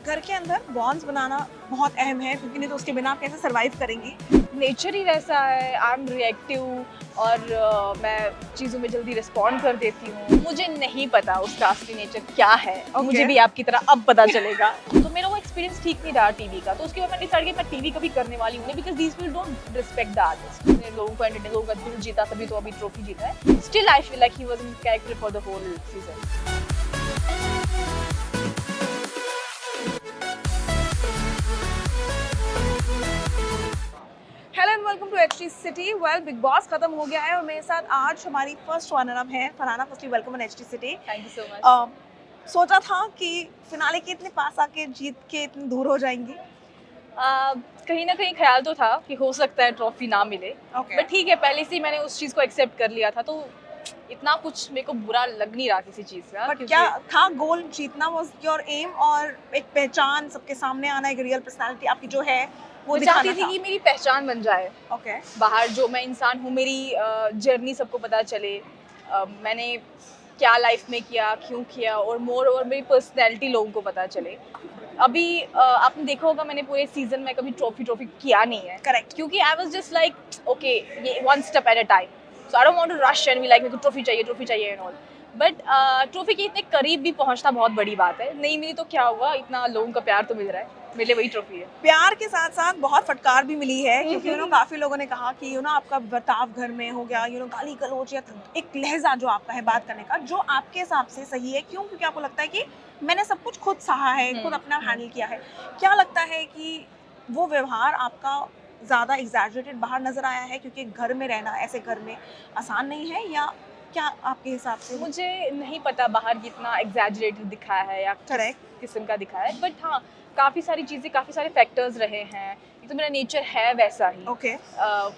घर के अंदर बॉन्ड्स बनाना बहुत अहम है क्योंकि नहीं तो उसके बिना आप कैसे सरवाइव करेंगी। नेचर ही वैसा है। आई एम रिएक्टिव और मैं चीज़ों में जल्दी रिस्पॉन्ड कर देती हूँ। मुझे नहीं पता उसका असली नेचर क्या है। मुझे भी आपकी तरह अब पता चलेगा। तो मेरा वो एक्सपीरियंस ठीक नहीं रहा टीवी का, तो उसके बाद मैंने डिसाइड किया मैं टीवी कभी करने वाली हूँ नहीं, because these people don't respect the artist. लोगों को एंटरटेन, लोगों का दिल जीता तभी तो अभी ट्रॉफी जीता है। Still I feel like he was in character for the whole season. Hello and welcome to HT City. Well, Bigg Boss खत्म हो गया है और मेरे साथ आज हमारी फर्स्ट रनर अप है Farhana. Firstly welcome in HT city. Thank you so much. सोचा था कि फिनाले के इतने पास आके जीत के इतने दूर हो जाएंगी। कहीं ना कहीं ख्याल तो था कि हो सकता है ट्रॉफी ना मिले, Okay. बट ठीक है, पहले से ही मैंने उस चीज़ को एक्सेप्ट कर लिया था, तो इतना कुछ मेरे को बुरा लग नहीं रहा किसी चीज़ का। बट क्या था गोल? जीतना वाज योर एम और एक पहचान सबके सामने आना, एक रियल पर्सनालिटी आपकी जो है वो मैं चाहती दिखाना थी था। कि मेरी पहचान बन जाए ओके। बाहर, जो मैं इंसान हूँ, मेरी जर्नी सबको पता चले। मैंने क्या लाइफ में किया, क्यों किया, और मोर ओवर मेरी पर्सनैलिटी लोगों को पता चले। अभी आपने देखा होगा मैंने पूरे सीजन में कभी ट्रॉफी किया नहीं है। करेक्ट। क्योंकि I was just like okay, ये one step at a time, so I don't want to rush and be like मेरे को ट्रॉफी चाहिए एंड ऑल। बट ट्रॉफी के इतने करीब भी पहुंचना बहुत बड़ी बात है। नहीं मिली तो क्या हुआ, इतना लोगों का प्यार तो मिल रहा है, मेरे लिए वही ट्रॉफी है। प्यार के साथ साथ बहुत फटकार भी मिली है क्योंकि काफी लोगों ने कहा कि आपका बर्ताव घर में हो गया, गाली गलौज या एक लहजा जो आपका है बात करने का, जो आपके हिसाब से सही है। क्यों? क्योंकि आपको लगता है कि मैंने सब कुछ खुद सहा है, खुद अपना हैंडल किया है। क्या लगता है कि वो व्यवहार आपका ज्यादा एग्जैजरेटेड बाहर नजर आया है क्योंकि घर में रहना ऐसे घर में आसान नहीं है, या क्या आपके हिसाब से? मुझे नहीं पता बाहर कितना एग्जैजरेटेड दिखाया है या करेक्ट। किस्म का दिखाया है, बट हाँ, काफ़ी सारी चीज़ें, काफ़ी सारे फैक्टर्स रहे हैं। ये तो मेरा नेचर है वैसा ही। ओके।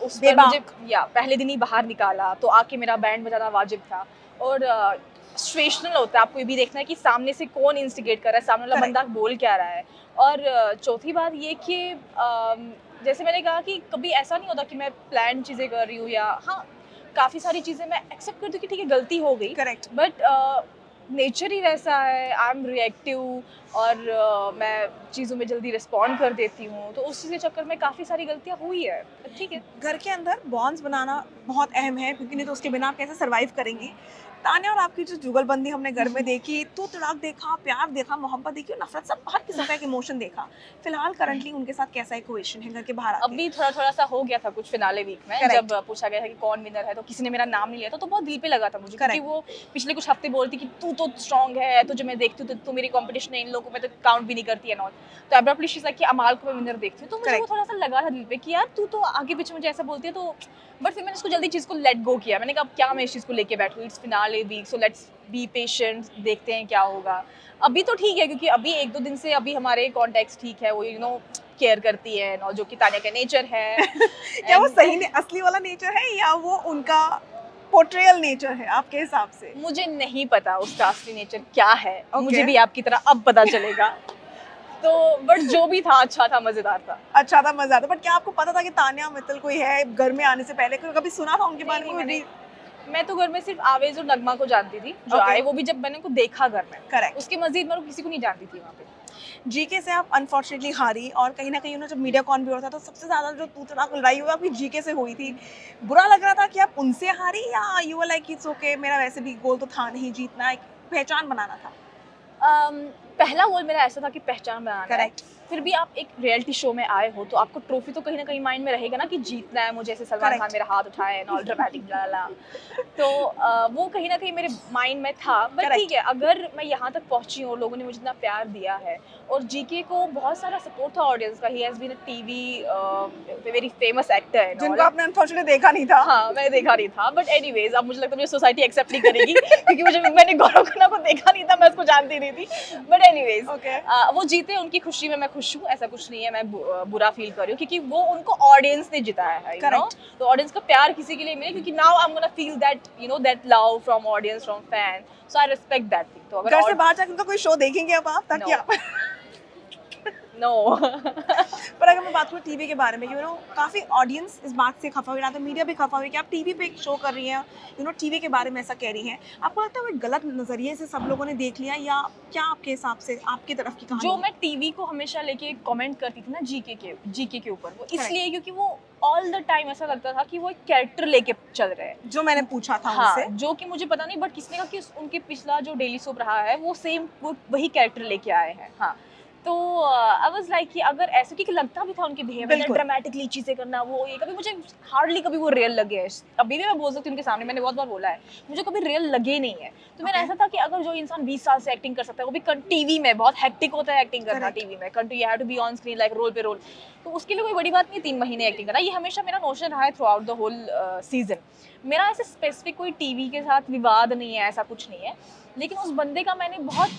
उस पर मुझे पहले दिन ही बाहर निकाला तो आके मेरा बैंड बजाना वाजिब था। और सिचुएशनल होता है, आपको ये भी देखना है कि सामने से कौन इंस्टिगेट कर रहा है, सामने वाला बंदा बोल क्या रहा है। और चौथी बात ये कि जैसे मैंने कहा कि कभी ऐसा नहीं होता कि मैं प्लान चीज़ें कर रही हूँ, या हाँ, काफ़ी सारी चीज़ें मैं एक्सेप्ट करती हूँ कि ठीक है गलती हो गई। करेक्ट। बट नेचर ही वैसा है। आई एम रिएक्टिव और मैं चीज़ों में जल्दी रिस्पॉन्ड कर देती हूँ, तो उस चीज़ के चक्कर में काफ़ी सारी गलतियाँ हुई है। ठीक है। घर के अंदर बॉन्ड्स बनाना बहुत अहम है क्योंकि नहीं तो उसके बिना आप कैसे सरवाइव करेंगी। तान्या और आपकी जो जुगलबंदी हमने घर में देखी, तू तड़ाक देखा, प्यार देखा, मोहब्बत देखी और नफरत, सब हर किस्म का एक इमोशन देखा। फिलहाल करंटली उनके साथ कैसा इक्वेशन है घर के बाहर आके? अभी थोड़ा सा हो गया था कुछ फिनाले वीक में। Correct. जब पूछा गया था कि कौन विनर है, तो किसी ने मेरा नाम नहीं लिया था, तो बहुत दिल पे लगा था मुझे, क्योंकि वो पिछले कुछ हफ्ते बोलती कि तू तो स्ट्रांग है, तुझे मैं देखती हूँ तो तू मेरी कंपटीशन है, इन लोगों में तो काउंट भी नहीं करती है नॉट। तो अब्रप्टली शी कि अमाल को मैं विनर देखती हूँ, तो मुझे वो थोड़ा सा लगा था दिल पे कि यार तू तो आगे पीछे मुझे ऐसा बोलती है। तो बट फिर मैंने इसको जल्दी चीज़ को लेट गो किया। मैंने कहा अब क्या मैं इस चीज़ को लेके बैठूँ, it's finale week, so let's be patient, देखते हैं क्या होगा। अभी तो ठीक है, क्योंकि अभी 1-2 दिन से अभी हमारे कॉन्टेक्स्ट ठीक है, वो केयर करती है और जो कि तान्या का नेचर है। क्या वो सही ने असली वाला नेचर है या वो उनका पोर्ट्रेयल नेचर है आपके हिसाब से? मुझे नहीं पता उसका असली नेचर क्या है। Okay. मुझे भी आपकी तरह अब पता चलेगा। तो बट जो भी था अच्छा था, मजेदार था। अच्छा था, मजा आता। बट क्या आपको पता था कि तान्या मित्तल कोई है घर में आने से पहले? कभी सुना था उनके बारे में? मैं तो घर में सिर्फ आवेज और नगमा को जानती थी जो Okay. आए, वो भी जब मैंने उनको देखा घर में। करेक्ट। उसके मजीद मैं किसी को नहीं जानती थी वहाँ पे। जीके से आप अनफॉर्चुनेटली हारी और कहीं ना कहीं जब मीडिया कॉन भी हो रहा था तो सबसे ज्यादा जो तू तड़ाक लड़ाई हुई आपकी जीके से हुई थी। बुरा लग रहा था कि आप उनसे हारी, या you were like it's okay, मेरा वैसे भी गोल तो था नहीं जीतना, एक पहचान बनाना था? पहला गोल मेरा ऐसा था कि पहचान बनाना है। करेक्ट। फिर भी आप एक रियलिटी शो में आए हो तो आपको ट्रॉफी तो कहीं ना कहीं माइंड में रहेगा ना कि जीतना है मुझे, ऐसे सलमान खान मेरा हाथ उठाए एंड ऑल ड्रामेटिक ला। तो वो कहीं ना कहीं मेरे माइंड में था। बट ठीक है, अगर मैं यहाँ तक पहुंची हूँ और लोगों ने मुझे इतना प्यार दिया है, और जीके को बहुत सारा सपोर्ट था ऑडियंस का। He has been a TV very famous actor है जिनको आपने अनफॉर्चुनेटली देखा नहीं था। हाँ, मैंने देखा नहीं था, बट एनीवेज अब मुझे लगता है मुझे सोसाइटी एक्सेप्ट नहीं करेगी क्योंकि मैंने गौरव खन्ना को देखा नहीं था, मैं उसको जानती नहीं थी। But anyways Okay. वो जीते, उनकी खुशी में मैं खुश हूँ, ऐसा कुछ नहीं है मैं बुरा फील कर रही हूँ, क्योंकि वो उनको ऑडियंस ने जिताया है, you know? तो ऑडियंस का प्यार किसी के लिए मिले, क्योंकि now I am gonna feel that that love from audience, from fan, so I respect that thing. तो घर से बाहर जाकर उनका कोई शो देखेंगे अब आप, ताकि No. आप नो पर अगर मैं बात करूँ टीवी के बारे में, यू नो काफ़ी ऑडियंस इस बात से खफा हुई, तो मीडिया भी खफा हुई कि आप टीवी पे एक शो कर रही हैं, यू नो टीवी के बारे में ऐसा कह रही हैं। आपको लगता है वो एक गलत नज़रिए से सब लोगों ने देख लिया, या क्या आपके हिसाब से आपकी तरफ की कहानी जो है? मैं टीवी को हमेशा लेके कमेंट करती थी ना जीके के ऊपर, वो इसलिए क्योंकि वो ऑल द टाइम ऐसा लगता था कि वो एक कैरेक्टर लेके चल रहे हैं। जो मैंने पूछा था हाँ, उनसे। जो कि मुझे पता नहीं, बट किसने कहा कि उनके पिछला जो डेली सोप रहा है वो सेम वो वही कैरेक्टर लेके आए हैं। हाँ, तो आई वाज लाइक कि अगर ऐसे, क्योंकि लगता भी था उनके बिहेवियर में बिल्कुल। ड्रामेटिकली चीजें करना, वो ये कभी मुझे हार्डली कभी वो रियल लगे है। अभी भी मैं बोल सकती हूँ उनके सामने, मैंने बहुत बार बोला है, मुझे कभी रियल लगे नहीं है। तो मेरा Okay. ऐसा था कि अगर जो इंसान 20 साल से एक्टिंग कर सकता है, वो भी टीवी में बहुत हेक्टिक होता है एक्टिंग करना, Correct. टीवी में you have to be on screen like role पे रोल, तो उसके लिए कोई बड़ी बात नहीं 3 महीने एक्टिंग करना। ये हमेशा मेरा नोशन रहा है throughout the whole season. मेरा ऐसे स्पेसिफिक कोई टीवी के साथ विवाद नहीं है, ऐसा कुछ नहीं है, लेकिन उस बंदे का मैंने बहुत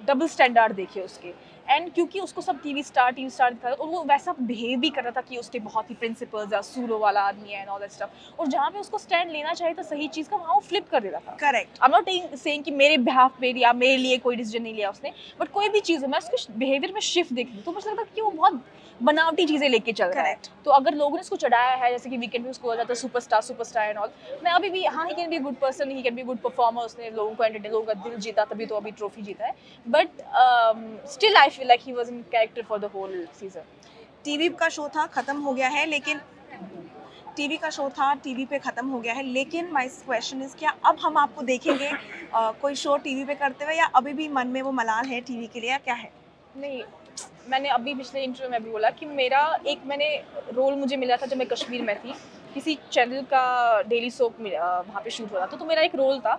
डबल स्टैंडर्ड देखे उसके, एंड क्योंकि उसको सब टीवी स्टार दिखा था, और वो वैसा बिहेव भी कर रहा था कि उसके बहुत ही प्रिंसिपल्स या सूरो वाला आदमी है एंड ऑल दैट स्टफ, और जहाँ पे उसको स्टैंड लेना चाहिए था सही चीज़ का, वहाँ वो फ्लिप कर देता था। Correct. I am not saying कि मेरे बिहाफ पे या मेरे लिए कोई डिसीजन नहीं लिया उसने, बट कोई भी चीज़ हो, मैं उसके बिहेवियर में शिफ्ट देख लूँ तो मुझे लगता है कि वो बहुत बनावटी चीज़ें लेके चल रहा है। Correct. तो अगर लोगों ने इसको चढ़ाया है, जैसे कि वीकेंड में उसको हो जाता है सुपरस्टार एंड ऑल, मैं अभी भी, हाँ, he can be good person, he can be good performer, उसने लोगों को एंटरटेन, लोगों का दिल जीता, तभी तो अभी ट्रॉफी जीता है, but still I feel like he was in character for the whole season. TV का शो था, खत्म हो गया है, लेकिन टीवी का शो था, टीवी पे खत्म हो गया है, लेकिन माय क्वेश्चन इज, क्या अब हम आपको देखेंगे कोई शो टीवी पे करते हुए, या अभी भी मन में वो मलाल है टीवी के लिए, या क्या है? नहीं, मैंने अभी पिछले इंटरव्यू में भी बोला कि मैंने रोल मुझे मिला था जब मैं कश्मीर में थी, किसी चैनल का डेली सोप वहाँ पे शूट हो रहा था, तो मेरा एक रोल था,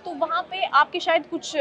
तो वहाँ पे आपके शायद कुछ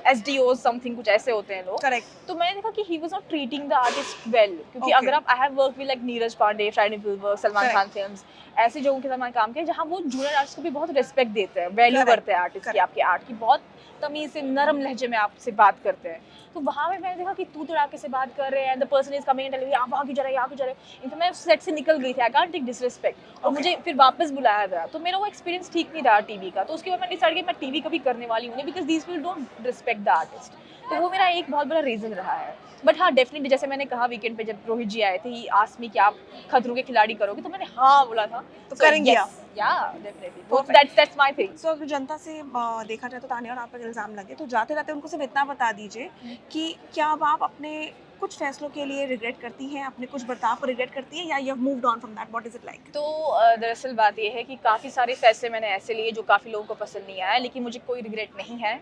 SDO समथिंग कुछ ऐसे होते हैं लोग। करेक्ट। तो मैंने देखा कि he was not treating the artist well, क्योंकि Okay. अगर आप, I have work with like Neeraj Pandey, Friday filmwork, Salman Correct. Khan films, ऐसे लोगों के साथ मैंने काम किया जहाँ वो जूनियर आर्टिस्ट को भी बहुत रिस्पेक्ट देते हैं, वैल्यू Correct. करते हैं आर्टिस्ट की, Correct. आपके आर्ट की, बहुत तमीज से नरम लहजे में आपसे बात करते हैं। तो वहाँ पे मैंने देखा कि तू तड़ाके से बात कर रहे हैं, and the person is coming and आप वहाँ क्यों जा रहे हैं, यहाँ क्यों जा रहे हैं। इनफैक्ट मैं सेट से निकल गई थी, आई कांट टेक डिसरिस्पेक्ट, और मुझे फिर वापस बुलाया गया, तो मेरा वो एक्सपीरियंस ठीक नहीं रहा टीवी का। तो उसके बाद मैंने डिसाइड किया मैं टीवी कभी करने वाली हूँ नहीं, because these people don't respect the artist. तो वो मेरा एक बहुत बड़ा रीज़न रहा है। बट हाँ, डेफिनेटली, जैसे मैंने कहा वीकेंड पे जब रोहित जी आए थे, ही आस्क्ड मी कि आप खतरों के खिलाड़ी करोगे, तो मैंने हाँ बोला था। तो करेंगे आप? या definitely, Perfect. That's my thing. So अगर जनता से देखा जाए तो तानिया और आप पर इल्ज़ाम लगे, तो जाते जाते उनको सिर्फ इतना बता दीजिए कि क्या अब आप अपने कुछ फैसलों के लिए रिग्रेट करती हैं, अपने कुछ बर्ताव को रिग्रेट करती हैं, या you have moved on from that, what is it like? तो दरअसल बात ये है कि काफ़ी सारे फैसले मैंने ऐसे लिए जो काफ़ी लोगों को पसंद नहीं आया, लेकिन मुझे कोई रिग्रेट नहीं है।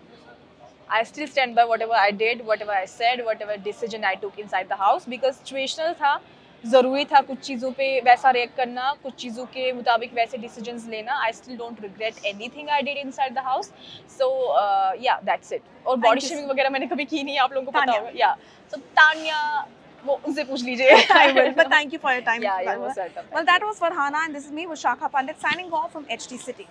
I still stand by whatever I did, whatever I said, whatever decision I took inside the house, because situational था, ज़रूरी था कुछ चीज़ों पे वैसा रिएक्ट करना, कुछ चीज़ों के मुताबिक वैसे डिसीजंस लेना। I still don't regret anything I did inside the house. So yeah, that's it. और Thank बॉडी you, शेमिंग वगैरह मैंने कभी की नहीं, आप लोगों को पता तान्या। होगा। या so तान्या, वो उनसे पूछ लीजिए। I will, but thank you for your time. Yeah, you're most welcome. Well, that was Farhana, and this is me, Vishakha Pandit, signing off from HT City.